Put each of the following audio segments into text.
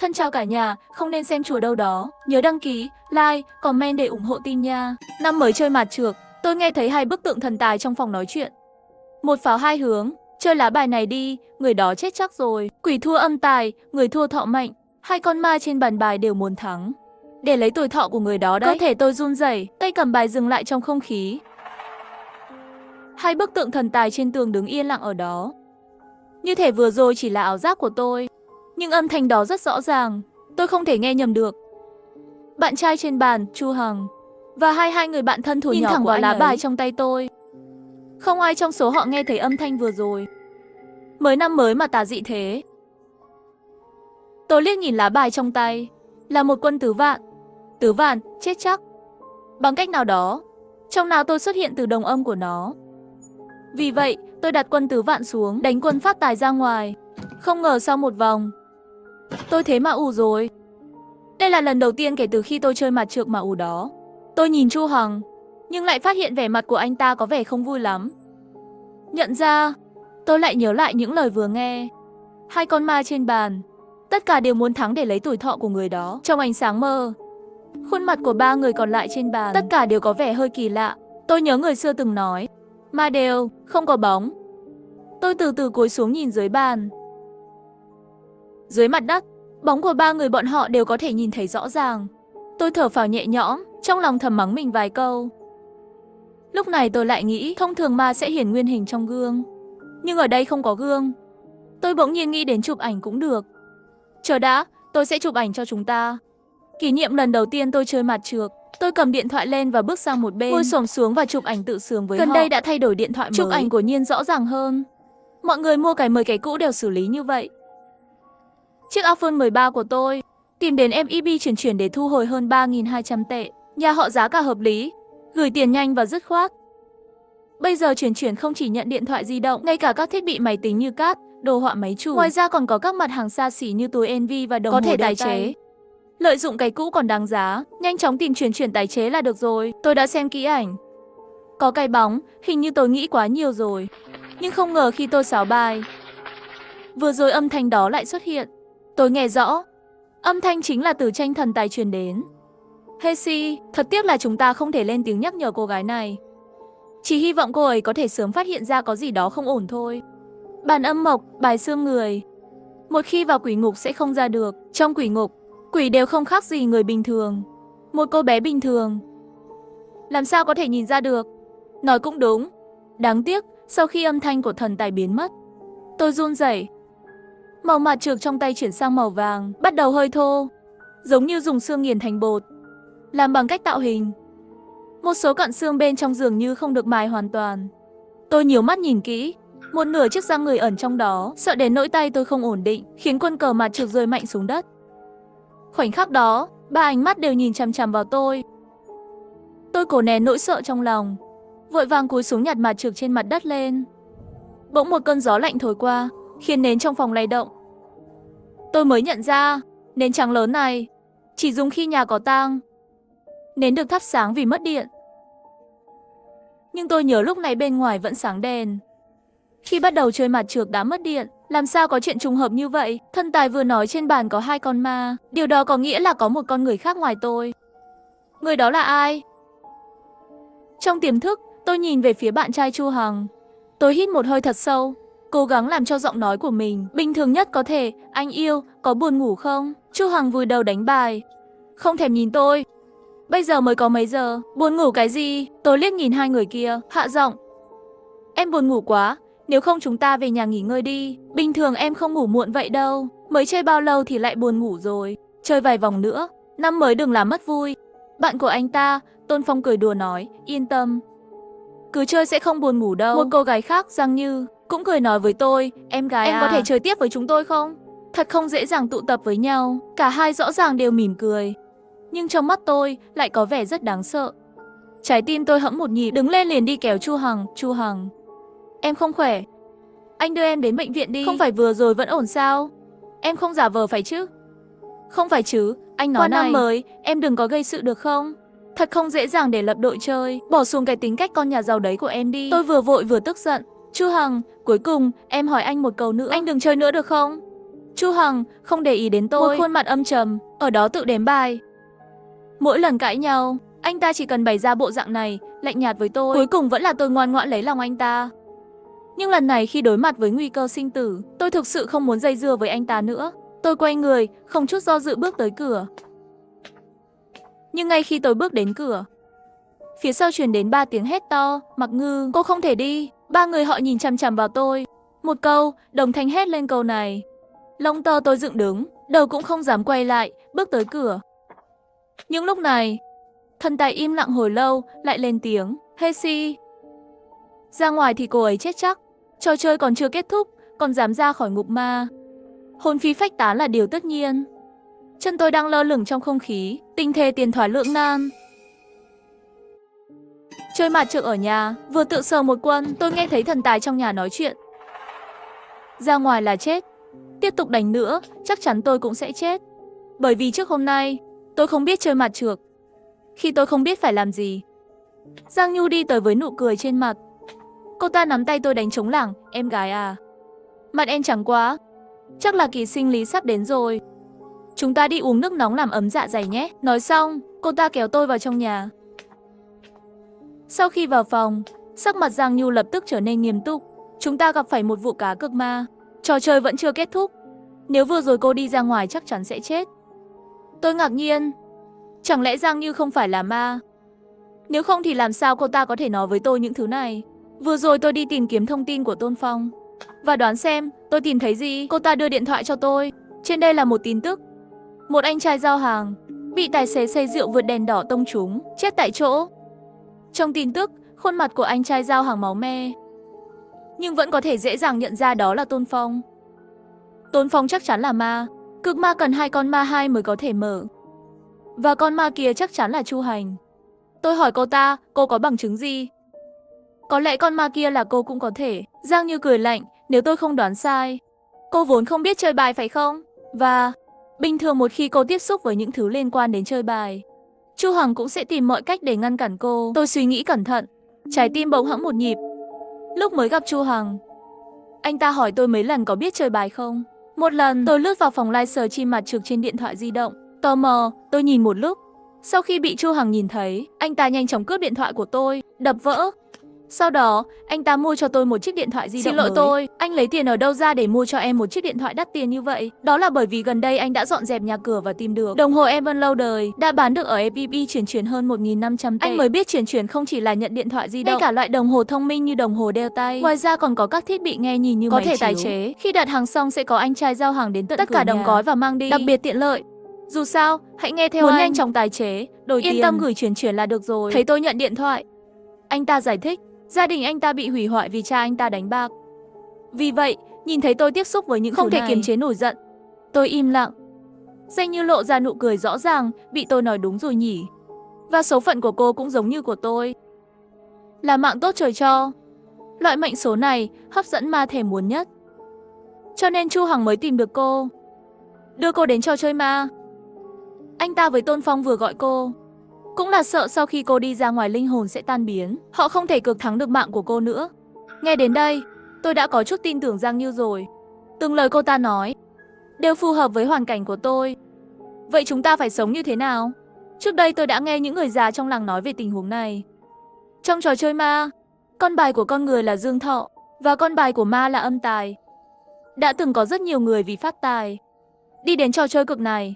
Thân chào cả nhà, không nên xem chùa đâu đó. Nhớ đăng ký, like, comment để ủng hộ team nha. Năm mới chơi mặt trược, tôi nghe thấy hai bức tượng thần tài trong phòng nói chuyện. Một pháo hai hướng, chơi lá bài này đi, người đó chết chắc rồi. Quỷ thua âm tài, người thua thọ mệnh. Hai con ma trên bàn bài đều muốn thắng. Để lấy tuổi thọ của người đó đấy. Cơ thể tôi run rẩy, tay cầm bài dừng lại trong không khí. Hai bức tượng thần tài trên tường đứng yên lặng ở đó. Như thể vừa rồi chỉ là ảo giác của tôi. Nhưng âm thanh đó rất rõ ràng, tôi không thể nghe nhầm được. Bạn trai trên bàn, Chu Hằng, và hai người bạn thân thuở nhỏ thẳng vào lá bài trong tay tôi. Không ai trong số họ nghe thấy âm thanh vừa rồi. Mới năm mới mà tà dị thế. Tôi liếc nhìn lá bài trong tay, là một quân tứ vạn. Tứ vạn, chết chắc. Bằng cách nào đó, trong não tôi xuất hiện từ đồng âm của nó. Vì vậy, tôi đặt quân tứ vạn xuống, đánh quân phát tài ra ngoài. Không ngờ sau một vòng, tôi thế mà ủ rồi. Đây là lần đầu tiên kể từ khi tôi chơi mặt trược mà ủ đó. Tôi nhìn Chu Hằng, nhưng lại phát hiện vẻ mặt của anh ta có vẻ không vui lắm. Nhận ra, tôi lại nhớ lại những lời vừa nghe. Hai con ma trên bàn, tất cả đều muốn thắng để lấy tuổi thọ của người đó. Trong ánh sáng mơ, khuôn mặt của ba người còn lại trên bàn, tất cả đều có vẻ hơi kỳ lạ. Tôi nhớ người xưa từng nói, ma đều, không có bóng. Tôi từ từ cúi xuống nhìn dưới bàn. Dưới mặt đất, bóng của ba người bọn họ đều có thể nhìn thấy rõ ràng. Tôi thở phào nhẹ nhõm, trong lòng thầm mắng mình vài câu. Lúc này tôi lại nghĩ, thông thường ma sẽ hiển nguyên hình trong gương. Nhưng ở đây không có gương. Tôi bỗng nhiên nghĩ đến chụp ảnh cũng được. Chờ đã, tôi sẽ chụp ảnh cho chúng ta. Kỷ niệm lần đầu tiên tôi chơi mặt trược, tôi cầm điện thoại lên và bước sang một bên, ngồi xổm xuống và chụp ảnh tự sướng với họ. Gần đây đã thay đổi điện thoại mới, chụp ảnh của Nhiên rõ ràng hơn. Mọi người mua cái mới cái cũ đều xử lý như vậy. Chiếc iPhone 13 của tôi tìm đến MIB chuyển để thu hồi hơn 3.200 tệ. Nhà họ giá cả hợp lý, gửi tiền nhanh và dứt khoát. Bây giờ chuyển không chỉ nhận điện thoại di động, ngay cả các thiết bị máy tính như cát, đồ họa máy chủ. Ngoài ra còn có các mặt hàng xa xỉ như túi Envy và đồng hồ có thể tái chế. Lợi dụng cái cũ còn đáng giá, nhanh chóng tìm chuyển tái chế là được rồi. Tôi đã xem kỹ ảnh. Có cái bóng, hình như tôi nghĩ quá nhiều rồi. Nhưng không ngờ khi tôi xáo bài, vừa rồi âm thanh đó lại xuất hiện. Tôi nghe rõ, âm thanh chính là từ tranh thần tài truyền đến. Hesi, thật tiếc là chúng ta không thể lên tiếng nhắc nhở cô gái này. Chỉ hy vọng cô ấy có thể sớm phát hiện ra có gì đó không ổn thôi. Bàn âm mộc, bài xương người. Một khi vào quỷ ngục sẽ không ra được. Trong quỷ ngục, quỷ đều không khác gì người bình thường. Một cô bé bình thường, làm sao có thể nhìn ra được? Nói cũng đúng. Đáng tiếc, sau khi âm thanh của thần tài biến mất, tôi run rẩy. Màu mặt trược trong tay chuyển sang màu vàng, bắt đầu hơi thô, giống như dùng xương nghiền thành bột, làm bằng cách tạo hình. Một số cặn xương bên trong dường như không được mài hoàn toàn. Tôi nhiều mắt nhìn kỹ, một nửa chiếc răng người ẩn trong đó, sợ đến nỗi tay tôi không ổn định, khiến quân cờ mặt trược rơi mạnh xuống đất. Khoảnh khắc đó, ba ánh mắt đều nhìn chằm chằm vào tôi. Tôi cố nén nỗi sợ trong lòng, vội vàng cúi xuống nhặt mặt trược trên mặt đất lên. Bỗng một cơn gió lạnh thổi qua, khiến nến trong phòng lay động. Tôi mới nhận ra, nến trắng lớn này chỉ dùng khi nhà có tang. Nến được thắp sáng vì mất điện. Nhưng tôi nhớ lúc này bên ngoài vẫn sáng đèn. Khi bắt đầu chơi mặt trược đã mất điện, làm sao có chuyện trùng hợp như vậy? Thần tài vừa nói trên bàn có hai con ma, điều đó có nghĩa là có một con người khác ngoài tôi. Người đó là ai? Trong tiềm thức, tôi nhìn về phía bạn trai Chu Hằng. Tôi hít một hơi thật sâu, cố gắng làm cho giọng nói của mình bình thường nhất có thể. Anh yêu, có buồn ngủ không? Chu Hằng vùi đầu đánh bài, không thèm nhìn tôi. Bây giờ mới có mấy giờ, buồn ngủ cái gì? Tôi liếc nhìn hai người kia, hạ giọng. Em buồn ngủ quá, nếu không chúng ta về nhà nghỉ ngơi đi. Bình thường em không ngủ muộn vậy đâu, mới chơi bao lâu thì lại buồn ngủ rồi. Chơi vài vòng nữa, năm mới đừng làm mất vui. Bạn của anh ta, Tôn Phong cười đùa nói, yên tâm, cứ chơi sẽ không buồn ngủ đâu. Một cô gái khác, Giang Như, cũng cười nói với tôi, em gái em có thể chơi tiếp với chúng tôi không? Thật không dễ dàng tụ tập với nhau. Cả hai rõ ràng đều mỉm cười, nhưng trong mắt tôi lại có vẻ rất đáng sợ. Trái tim tôi hẫng một nhịp, đứng lên liền đi kéo Chu Hằng. Chu Hằng, em không khỏe, anh đưa em đến bệnh viện đi. Không phải vừa rồi vẫn ổn sao? Em không giả vờ phải chứ? Không phải chứ, anh nói này, qua năm mới, em đừng có gây sự được không? Thật không dễ dàng để lập đội chơi, bỏ xuống cái tính cách con nhà giàu đấy của em đi. Tôi vừa vội vừa tức giận. Chu Hằng, cuối cùng, em hỏi anh một câu nữa, anh đừng chơi nữa được không? Chu Hằng không để ý đến tôi, một khuôn mặt âm trầm, ở đó tự đếm bài. Mỗi lần cãi nhau, anh ta chỉ cần bày ra bộ dạng này, lạnh nhạt với tôi. Cuối cùng vẫn là tôi ngoan ngoãn lấy lòng anh ta. Nhưng lần này khi đối mặt với nguy cơ sinh tử, tôi thực sự không muốn dây dưa với anh ta nữa. Tôi quay người, không chút do dự bước tới cửa. Nhưng ngay khi tôi bước đến cửa, phía sau truyền đến 3 tiếng hét to, Mặc Ngư, cô không thể đi. 3 người họ nhìn chằm chằm vào tôi. Một câu, đồng thanh hét lên câu này. Lông tơ tôi dựng đứng, đầu cũng không dám quay lại, bước tới cửa. Nhưng lúc này, thần tài im lặng hồi lâu, lại lên tiếng, Hesi. Ra ngoài thì cô ấy chết chắc, trò chơi còn chưa kết thúc, còn dám ra khỏi ngục ma. Hồn phi phách tán là điều tất nhiên. Chân tôi đang lơ lửng trong không khí, tình thế tiền thoái lưỡng nan. Chơi mặt trược ở nhà, vừa tự sờ một quân, tôi nghe thấy thần tài trong nhà nói chuyện. Ra ngoài là chết, tiếp tục đánh nữa, chắc chắn tôi cũng sẽ chết. Bởi vì trước hôm nay, tôi không biết chơi mặt trược. Khi tôi không biết phải làm gì, Giang Nhu đi tới với nụ cười trên mặt. Cô ta nắm tay tôi đánh trống lảng, em gái à. Mặt em trắng quá, chắc là kỳ sinh lý sắp đến rồi. Chúng ta đi uống nước nóng làm ấm dạ dày nhé. Nói xong, cô ta kéo tôi vào trong nhà. Sau khi vào phòng, sắc mặt Giang Nhu lập tức trở nên nghiêm túc. Chúng ta gặp phải một vụ cá cược ma. Trò chơi vẫn chưa kết thúc. Nếu vừa rồi cô đi ra ngoài chắc chắn sẽ chết. Tôi ngạc nhiên. Chẳng lẽ Giang Nhu không phải là ma? Nếu không thì làm sao cô ta có thể nói với tôi những thứ này? Vừa rồi tôi đi tìm kiếm thông tin của Tôn Phong. Và đoán xem tôi tìm thấy gì. Cô ta đưa điện thoại cho tôi. Trên đây là một tin tức. Một anh trai giao hàng bị tài xế say rượu vượt đèn đỏ tông trúng, chết tại chỗ. Trong tin tức, khuôn mặt của anh trai giao hàng máu me, nhưng vẫn có thể dễ dàng nhận ra đó là Tôn Phong. Tôn Phong chắc chắn là ma. Cực ma cần 2 con ma 2 mới có thể mở. Và con ma kia chắc chắn là Chu Hành. Tôi hỏi cô ta, cô có bằng chứng gì? Có lẽ con ma kia là cô cũng có thể. Giang Như cười lạnh, nếu tôi không đoán sai. Cô vốn không biết chơi bài phải không? Và bình thường một khi cô tiếp xúc với những thứ liên quan đến chơi bài, Chu Hằng cũng sẽ tìm mọi cách để ngăn cản cô. Tôi suy nghĩ cẩn thận, trái tim bỗng hẫng một nhịp. Lúc mới gặp Chu Hằng, anh ta hỏi tôi mấy lần có biết chơi bài không. Một lần, tôi lướt vào phòng live stream mặt trược trên điện thoại di động. Tò mò, tôi nhìn một lúc. Sau khi bị Chu Hằng nhìn thấy, anh ta nhanh chóng cướp điện thoại của tôi, đập vỡ. Sau đó, anh ta mua cho tôi một chiếc điện thoại di động mới. Xin lỗi tôi, anh lấy tiền ở đâu ra để mua cho em một chiếc điện thoại đắt tiền như vậy? Đó là bởi vì gần đây anh đã dọn dẹp nhà cửa và tìm được đồng hồ Evan lâu đời, đã bán được ở FPP chuyển hơn 1.500 tệ. Anh mới biết chuyển không chỉ là nhận điện thoại di động, ngay cả loại đồng hồ thông minh như đồng hồ đeo tay. Ngoài ra còn có các thiết bị nghe nhìn như máy chiếu. Có thể tái chế. Khi đặt hàng xong sẽ có anh trai giao hàng đến tận tất cả đóng gói và mang đi. Đặc biệt tiện lợi. Dù sao, hãy nghe theo anh. Muốn nhanh chóng tái chế, đổi tiền, yên tâm gửi chuyển là được rồi. Thấy tôi nhận điện thoại, anh ta giải thích. Gia đình anh ta bị hủy hoại vì cha anh ta đánh bạc. Vì vậy, nhìn thấy tôi tiếp xúc với những không thể kiềm chế nổi giận. Tôi im lặng. Giang Như lộ ra nụ cười rõ ràng, bị tôi nói đúng rồi nhỉ. Và số phận của cô cũng giống như của tôi, là mạng tốt trời cho. Loại mệnh số này hấp dẫn ma thèm muốn nhất. Cho nên Chu Hằng mới tìm được cô, đưa cô đến trò chơi ma. Anh ta với Tôn Phong vừa gọi cô, cũng là sợ sau khi cô đi ra ngoài linh hồn sẽ tan biến. Họ không thể cược thắng được mạng của cô nữa. Nghe đến đây, tôi đã có chút tin tưởng Giang Như rồi. Từng lời cô ta nói đều phù hợp với hoàn cảnh của tôi. Vậy chúng ta phải sống như thế nào? Trước đây tôi đã nghe những người già trong làng nói về tình huống này. Trong trò chơi ma, con bài của con người là dương thọ và con bài của ma là âm tài. Đã từng có rất nhiều người vì phát tài đi đến trò chơi cực này,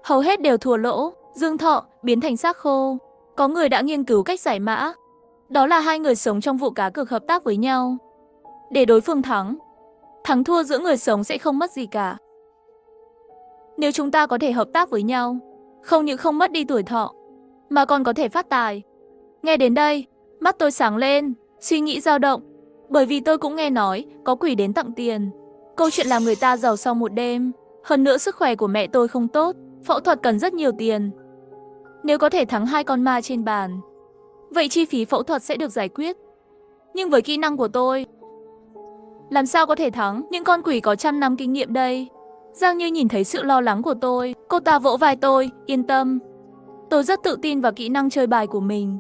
hầu hết đều thua lỗ, dương thọ biến thành xác khô. Có người đã nghiên cứu cách giải mã. Đó là 2 người sống trong vụ cá cược hợp tác với nhau. Để đối phương thắng, thắng thua giữa người sống sẽ không mất gì cả. Nếu chúng ta có thể hợp tác với nhau, không những không mất đi tuổi thọ, mà còn có thể phát tài. Nghe đến đây, mắt tôi sáng lên, suy nghĩ dao động. Bởi vì tôi cũng nghe nói có quỷ đến tặng tiền. Câu chuyện làm người ta giàu sau một đêm. Hơn nữa sức khỏe của mẹ tôi không tốt, phẫu thuật cần rất nhiều tiền. Nếu có thể thắng 2 con ma trên bàn, vậy chi phí phẫu thuật sẽ được giải quyết. Nhưng với kỹ năng của tôi, làm sao có thể thắng những con quỷ có 100 năm kinh nghiệm đây? Giang Như nhìn thấy sự lo lắng của tôi, cô ta vỗ vai tôi, yên tâm. Tôi rất tự tin vào kỹ năng chơi bài của mình.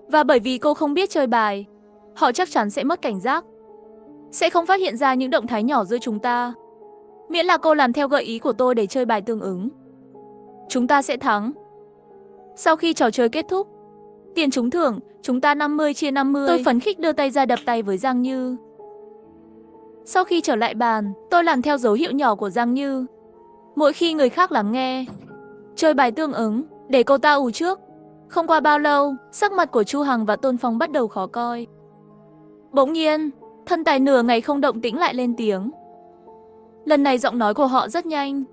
Và bởi vì cô không biết chơi bài, họ chắc chắn sẽ mất cảnh giác, sẽ không phát hiện ra những động thái nhỏ giữa chúng ta. Miễn là cô làm theo gợi ý của tôi để chơi bài tương ứng, chúng ta sẽ thắng. Sau khi trò chơi kết thúc, tiền trúng thưởng, chúng ta 50/50. Tôi phấn khích đưa tay ra đập tay với Giang Như. Sau khi trở lại bàn, tôi làm theo dấu hiệu nhỏ của Giang Như. Mỗi khi người khác lắng nghe, chơi bài tương ứng, để cô ta ủ trước. Không qua bao lâu, sắc mặt của Chu Hằng và Tôn Phong bắt đầu khó coi. Bỗng nhiên, thân tài nửa ngày không động tĩnh lại lên tiếng. Lần này giọng nói của họ rất nhanh.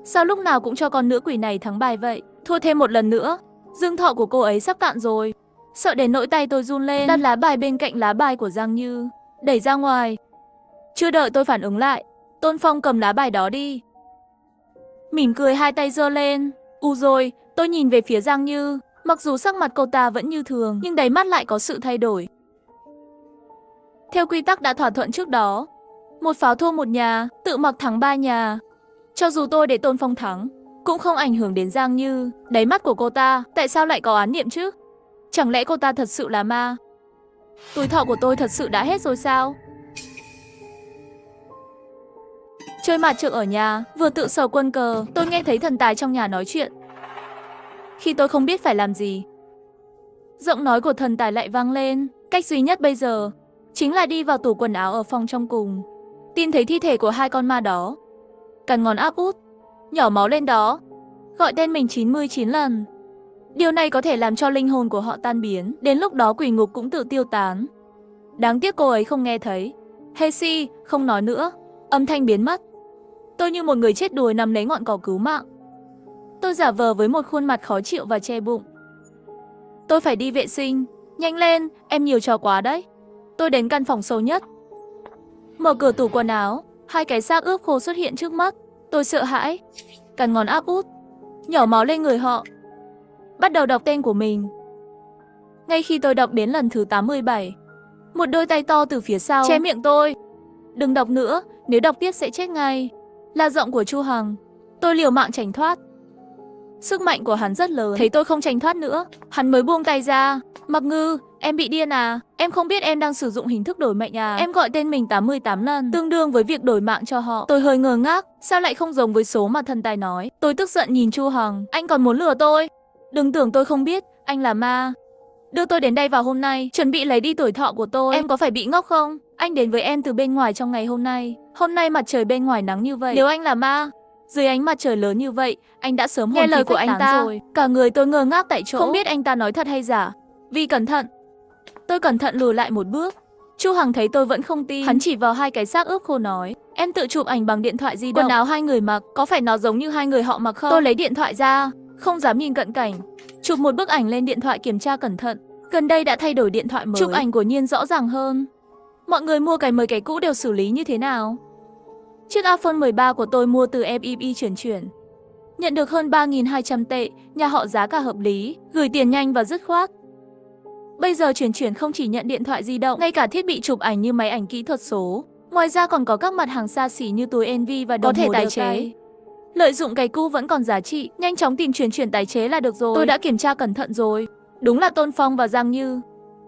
Sao lúc nào cũng cho con nữ quỷ này thắng bài vậy? Thua thêm một lần nữa, dương thọ của cô ấy sắp cạn rồi. Sợ đến nỗi tay tôi run lên, đặt lá bài bên cạnh lá bài của Giang Như, đẩy ra ngoài. Chưa đợi tôi phản ứng lại, Tôn Phong cầm lá bài đó đi. Mỉm cười hai tay giơ lên. Rồi, tôi nhìn về phía Giang Như. Mặc dù sắc mặt cô ta vẫn như thường, nhưng đáy mắt lại có sự thay đổi. Theo quy tắc đã thỏa thuận trước đó, một pháo thua một nhà, tự mặc thắng 3 nhà. Cho dù tôi để Tôn Phong thắng, cũng không ảnh hưởng đến Giang Như. Đáy mắt của cô ta, tại sao lại có án niệm chứ? Chẳng lẽ cô ta thật sự là ma? Tuổi thọ của tôi thật sự đã hết rồi sao? Chơi mặt trược ở nhà, vừa tự sờ quân cờ, tôi nghe thấy thần tài trong nhà nói chuyện. Khi tôi không biết phải làm gì, giọng nói của thần tài lại vang lên. Cách duy nhất bây giờ chính là đi vào tủ quần áo ở phòng trong cùng, tìm thấy thi thể của 2 con ma đó, cắn ngón áp út, nhỏ máu lên đó, gọi tên mình 99 lần. Điều này có thể làm cho linh hồn của họ tan biến, đến lúc đó quỷ ngục cũng tự tiêu tán. Đáng tiếc cô ấy không nghe thấy. Hesi không nói nữa, âm thanh biến mất. Tôi như một người chết đuối nằm lấy ngọn cỏ cứu mạng. Tôi giả vờ với một khuôn mặt khó chịu và che bụng. Tôi phải đi vệ sinh. Nhanh lên, em nhiều trò quá đấy. Tôi đến căn phòng sâu nhất. Mở cửa tủ quần áo, 2 cái xác ướp khô xuất hiện trước mắt. Tôi sợ hãi, cắn ngón áp út, nhỏ máu lên người họ, bắt đầu đọc tên của mình. Ngay khi tôi đọc đến lần thứ 87, một đôi tay to từ phía sau che miệng tôi. Đừng đọc nữa, nếu đọc tiếp sẽ chết ngay. Là giọng của Chu Hằng. Tôi liều mạng tránh thoát. Sức mạnh của hắn rất lớn, thấy tôi không tránh thoát nữa, hắn mới buông tay ra. Mặc Ngư, em bị điên à? Em không biết em đang sử dụng hình thức đổi mệnh à? Em gọi tên mình 88 lần, tương đương với việc đổi mạng cho họ. Tôi hơi ngờ ngác, sao lại không giống với số mà thần tài nói? Tôi tức giận nhìn Chu Hằng, anh còn muốn lừa tôi? Đừng tưởng tôi không biết, anh là ma. Đưa tôi đến đây vào hôm nay, chuẩn bị lấy đi tuổi thọ của tôi. Em có phải bị ngốc không? Anh đến với em từ bên ngoài trong ngày hôm nay. Hôm nay mặt trời bên ngoài nắng như vậy. Nếu anh là ma, dưới ánh mặt trời lớn như vậy, anh đã sớm nghe lời của anh ta rồi. Cả người tôi ngơ ngác tại chỗ, không biết anh ta nói thật hay giả. Vì cẩn thận, tôi cẩn thận lùi lại một bước. Chu Hằng thấy tôi vẫn không tin, hắn chỉ vào 2 cái xác ướp khô nói, em tự chụp ảnh bằng điện thoại di động. Quần áo 2 người mặc, có phải nó giống như 2 người họ mặc không? Tôi lấy điện thoại ra, không dám nhìn cận cảnh, chụp một bức ảnh lên điện thoại kiểm tra cẩn thận. Gần đây đã thay đổi điện thoại mới, chụp ảnh của Nhiên rõ ràng hơn. Mọi người mua cái mới cái cũ đều xử lý như thế nào? Chiếc iPhone 13 của tôi mua từ FIB chuyển. Nhận được hơn 3.200 tệ, nhà họ giá cả hợp lý, gửi tiền nhanh và dứt khoát. Bây giờ chuyển không chỉ nhận điện thoại di động, ngay cả thiết bị chụp ảnh như máy ảnh kỹ thuật số. Ngoài ra còn có các mặt hàng xa xỉ như túi Envy và đồng hồ tái chế. Lợi dụng cái cũ vẫn còn giá trị, nhanh chóng tìm chuyển tái chế là được rồi. Tôi đã kiểm tra cẩn thận rồi. Đúng là Tôn Phong và Giang Như.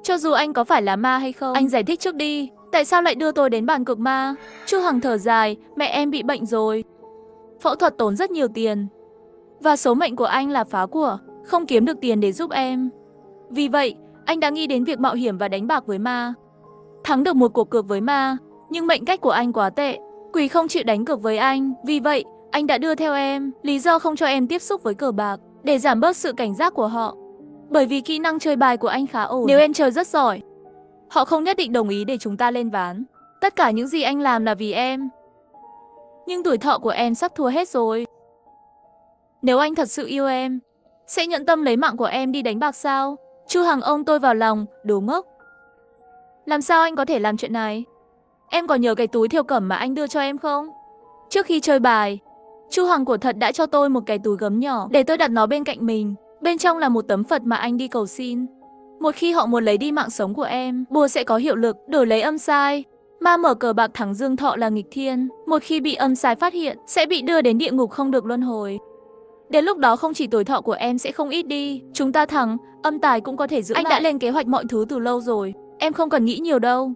Cho dù anh có phải là ma hay không, anh giải thích trước đi. Tại sao lại đưa tôi đến bàn cực ma? Chu Hằng thở dài, mẹ em bị bệnh rồi. Phẫu thuật tốn rất nhiều tiền. Và số mệnh của anh là phá của, không kiếm được tiền để giúp em. Vì vậy, anh đã nghĩ đến việc mạo hiểm và đánh bạc với ma. Thắng được một cuộc cược với ma, nhưng mệnh cách của anh quá tệ. Quỷ không chịu đánh cược với anh. Vì vậy, anh đã đưa theo em. Lý do không cho em tiếp xúc với cờ bạc, để giảm bớt sự cảnh giác của họ. Bởi vì kỹ năng chơi bài của anh khá ổn. Nếu em chơi rất giỏi, họ không nhất định đồng ý để chúng ta lên ván. Tất cả những gì anh làm là vì em. Nhưng tuổi thọ của em sắp thua hết rồi. Nếu anh thật sự yêu em, sẽ nhận tâm lấy mạng của em đi đánh bạc sao? Chu Hằng ôm tôi vào lòng, đồ ngốc. Làm sao anh có thể làm chuyện này? Em còn nhớ cái túi thêu cẩm mà anh đưa cho em không? Trước khi chơi bài, Chu Hằng của thật đã cho tôi một cái túi gấm nhỏ để tôi đặt nó bên cạnh mình. Bên trong là một tấm Phật mà anh đi cầu xin. Một khi họ muốn lấy đi mạng sống của em, bùa sẽ có hiệu lực, đổi lấy âm sai. Ma mở cờ bạc thắng dương thọ là nghịch thiên. Một khi bị âm sai phát hiện, sẽ bị đưa đến địa ngục không được luân hồi. Đến lúc đó không chỉ tuổi thọ của em sẽ không ít đi, chúng ta thắng, âm tài cũng có thể giữ lại. Anh đã lên kế hoạch mọi thứ từ lâu rồi, em không cần nghĩ nhiều đâu.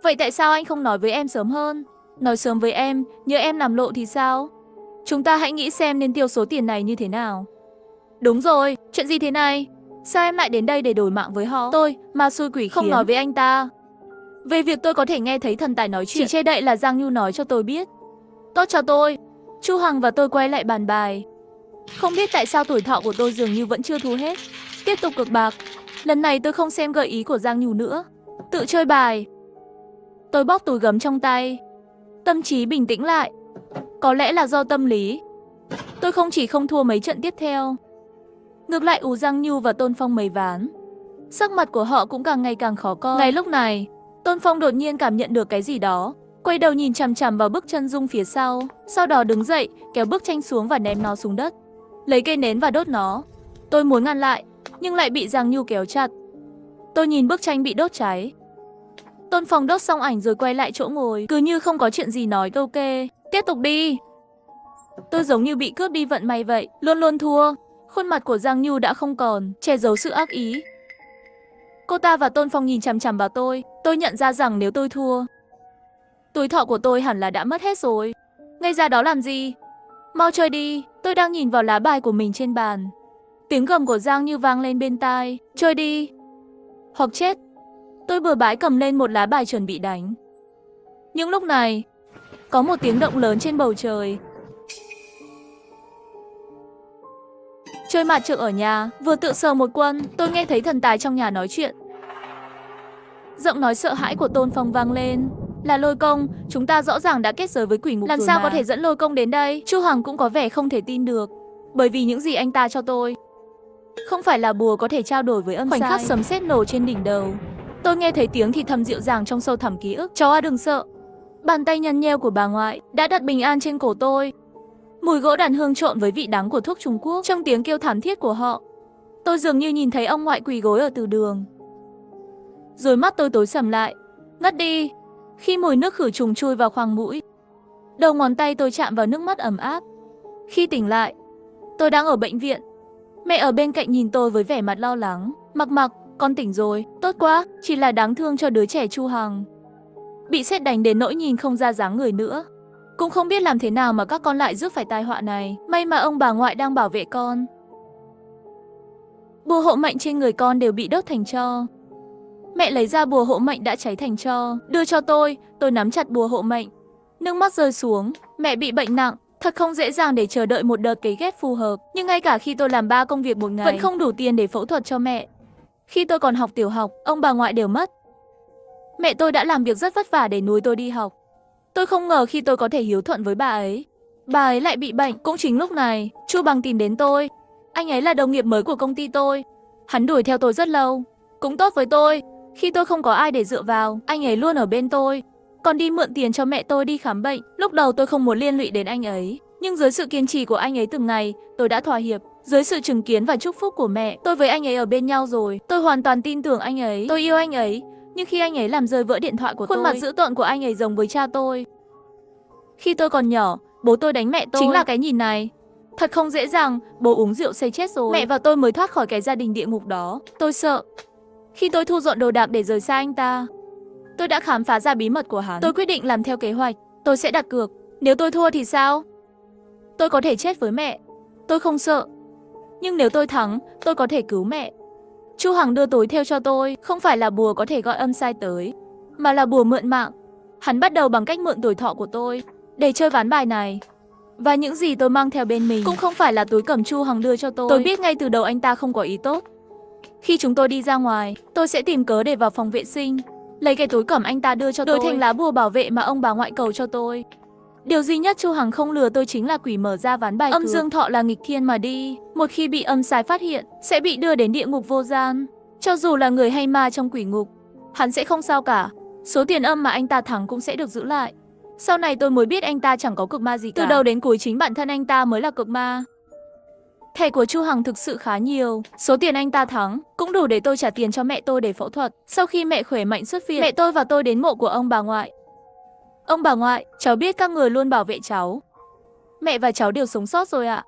Vậy tại sao anh không nói với em sớm hơn? Nói sớm với em, nhớ em làm lộ thì sao? Chúng ta hãy nghĩ xem nên tiêu số tiền này như thế nào. Đúng rồi, chuyện gì thế này? Sao em lại đến đây để đổi mạng với họ? Tôi, ma xui quỷ khiến, không nói với anh ta. Về việc tôi có thể nghe thấy thần tài nói chuyện, chỉ che đậy là Giang Nhu nói cho tôi biết. Tốt cho tôi. Chu Hằng và tôi quay lại bàn bài. Không biết tại sao tuổi thọ của tôi dường như vẫn chưa thu hết. Tiếp tục cược bạc. Lần này tôi không xem gợi ý của Giang Nhu nữa. Tự chơi bài. Tôi bóc túi gấm trong tay. Tâm trí bình tĩnh lại. Có lẽ là do tâm lý. Tôi không chỉ không thua mấy trận tiếp theo, ngược lại ù Giang Nhu và Tôn Phong mấy ván. Sắc mặt của họ cũng càng ngày càng khó coi. Ngay lúc này, Tôn Phong đột nhiên cảm nhận được cái gì đó, quay đầu nhìn chằm chằm vào bức chân dung phía sau đó đứng dậy, kéo bức tranh xuống và ném nó xuống đất. Lấy cây nến và đốt nó. Tôi muốn ngăn lại, nhưng lại bị Giang Nhu kéo chặt. Tôi nhìn bức tranh bị đốt cháy. Tôn Phong đốt xong ảnh rồi quay lại chỗ ngồi, cứ như không có chuyện gì nói câu kê. Tiếp tục đi. Tôi giống như bị cướp đi vận may vậy, luôn luôn thua. Khuôn mặt của Giang Nhu đã không còn, che giấu sự ác ý. Cô ta và Tôn Phong nhìn chằm chằm vào tôi nhận ra rằng nếu tôi thua, tuổi thọ của tôi hẳn là đã mất hết rồi. Ngây ra đó làm gì? Mau chơi đi, tôi đang nhìn vào lá bài của mình trên bàn. Tiếng gầm của Giang Nhu vang lên bên tai, chơi đi. Hoặc chết. Tôi bừa bãi cầm lên một lá bài chuẩn bị đánh. Nhưng lúc này, có một tiếng động lớn trên bầu trời. Chơi mặt trược ở nhà, vừa tự sờ một quân, tôi nghe thấy thần tài trong nhà nói chuyện. Giọng nói sợ hãi của Tôn Phong vang lên. Là Lôi Công, chúng ta rõ ràng đã kết giới với quỷ ngục rồi mà. Làm sao có thể dẫn Lôi Công đến đây? Chu Hằng cũng có vẻ không thể tin được. Bởi vì những gì anh ta cho tôi không phải là bùa có thể trao đổi với âm sai. Khoảnh khắc sấm sét nổ trên đỉnh đầu, tôi nghe thấy tiếng thì thầm dịu dàng trong sâu thẳm ký ức. Cháu à đừng sợ. Bàn tay nhăn nheo của bà ngoại đã đặt bình an trên cổ tôi. Mùi gỗ đàn hương trộn với vị đắng của thuốc Trung Quốc trong tiếng kêu thảm thiết của họ. Tôi dường như nhìn thấy ông ngoại quỳ gối ở từ đường. Rồi mắt tôi tối sầm lại, ngất đi, khi mùi nước khử trùng chui vào khoang mũi. Đầu ngón tay tôi chạm vào nước mắt ấm áp. Khi tỉnh lại, tôi đang ở bệnh viện. Mẹ ở bên cạnh nhìn tôi với vẻ mặt lo lắng. Mặc, con tỉnh rồi, tốt quá, chỉ là đáng thương cho đứa trẻ Chu Hằng. Bị sét đánh đến nỗi nhìn không ra dáng người nữa. Cũng không biết làm thế nào mà các con lại rước phải tai họa này. May mà ông bà ngoại đang bảo vệ con. Bùa hộ mệnh trên người con đều bị đốt thành tro. Mẹ lấy ra bùa hộ mệnh đã cháy thành tro, đưa cho tôi nắm chặt bùa hộ mệnh. Nước mắt rơi xuống, mẹ bị bệnh nặng, thật không dễ dàng để chờ đợi một đợt cấy ghép phù hợp. Nhưng ngay cả khi tôi làm 3 công việc một ngày, vẫn không đủ tiền để phẫu thuật cho mẹ. Khi tôi còn học tiểu học, ông bà ngoại đều mất. Mẹ tôi đã làm việc rất vất vả để nuôi tôi đi học. Tôi không ngờ khi tôi có thể hiếu thuận với bà ấy lại bị bệnh. Cũng chính lúc này, Chu Bằng tìm đến tôi. Anh ấy là đồng nghiệp mới của công ty tôi. Hắn đuổi theo tôi rất lâu, cũng tốt với tôi. Khi tôi không có ai để dựa vào, anh ấy luôn ở bên tôi. Còn đi mượn tiền cho mẹ tôi đi khám bệnh. Lúc đầu tôi không muốn liên lụy đến anh ấy, nhưng dưới sự kiên trì của anh ấy từng ngày, tôi đã thỏa hiệp. Dưới sự chứng kiến và chúc phúc của mẹ, tôi với anh ấy ở bên nhau rồi. Tôi hoàn toàn tin tưởng anh ấy, tôi yêu anh ấy. Nhưng khi anh ấy làm rơi vỡ điện thoại của tôi, khuôn mặt dữ tợn của anh ấy giống với cha tôi. Khi tôi còn nhỏ, bố tôi đánh mẹ tôi. Chính là cái nhìn này. Thật không dễ dàng, bố uống rượu say chết rồi. Mẹ và tôi mới thoát khỏi cái gia đình địa ngục đó. Tôi sợ. Khi tôi thu dọn đồ đạc để rời xa anh ta, tôi đã khám phá ra bí mật của hắn. Tôi quyết định làm theo kế hoạch. Tôi sẽ đặt cược. Nếu tôi thua thì sao? Tôi có thể chết với mẹ. Tôi không sợ. Nhưng nếu tôi thắng, tôi có thể cứu mẹ. Chu Hằng đưa tối theo cho tôi, không phải là bùa có thể gọi âm sai tới, mà là bùa mượn mạng. Hắn bắt đầu bằng cách mượn tuổi thọ của tôi để chơi ván bài này. Và những gì tôi mang theo bên mình cũng không phải là túi cẩm Chu Hằng đưa cho tôi. Tôi biết ngay từ đầu anh ta không có ý tốt. Khi chúng tôi đi ra ngoài, tôi sẽ tìm cớ để vào phòng vệ sinh, lấy cái túi cẩm anh ta đưa cho tôi, đổi thành lá bùa bảo vệ mà ông bà ngoại cầu cho tôi. Điều duy nhất Chu Hằng không lừa tôi chính là quỷ mở ra ván bài âm dương thọ là nghịch thiên mà đi. Một khi bị âm sai phát hiện, sẽ bị đưa đến địa ngục vô gian. Cho dù là người hay ma trong quỷ ngục, hắn sẽ không sao cả. Số tiền âm mà anh ta thắng cũng sẽ được giữ lại. Sau này tôi mới biết anh ta chẳng có cực ma gì cả. Từ đầu đến cuối chính bản thân anh ta mới là cực ma. Thẻ của Chu Hằng thực sự khá nhiều. Số tiền anh ta thắng cũng đủ để tôi trả tiền cho mẹ tôi để phẫu thuật. Sau khi mẹ khỏe mạnh xuất viện, mẹ tôi và tôi đến mộ của ông bà ngoại. Ông bà ngoại, cháu biết các người luôn bảo vệ cháu. Mẹ và cháu đều sống sót rồi ạ.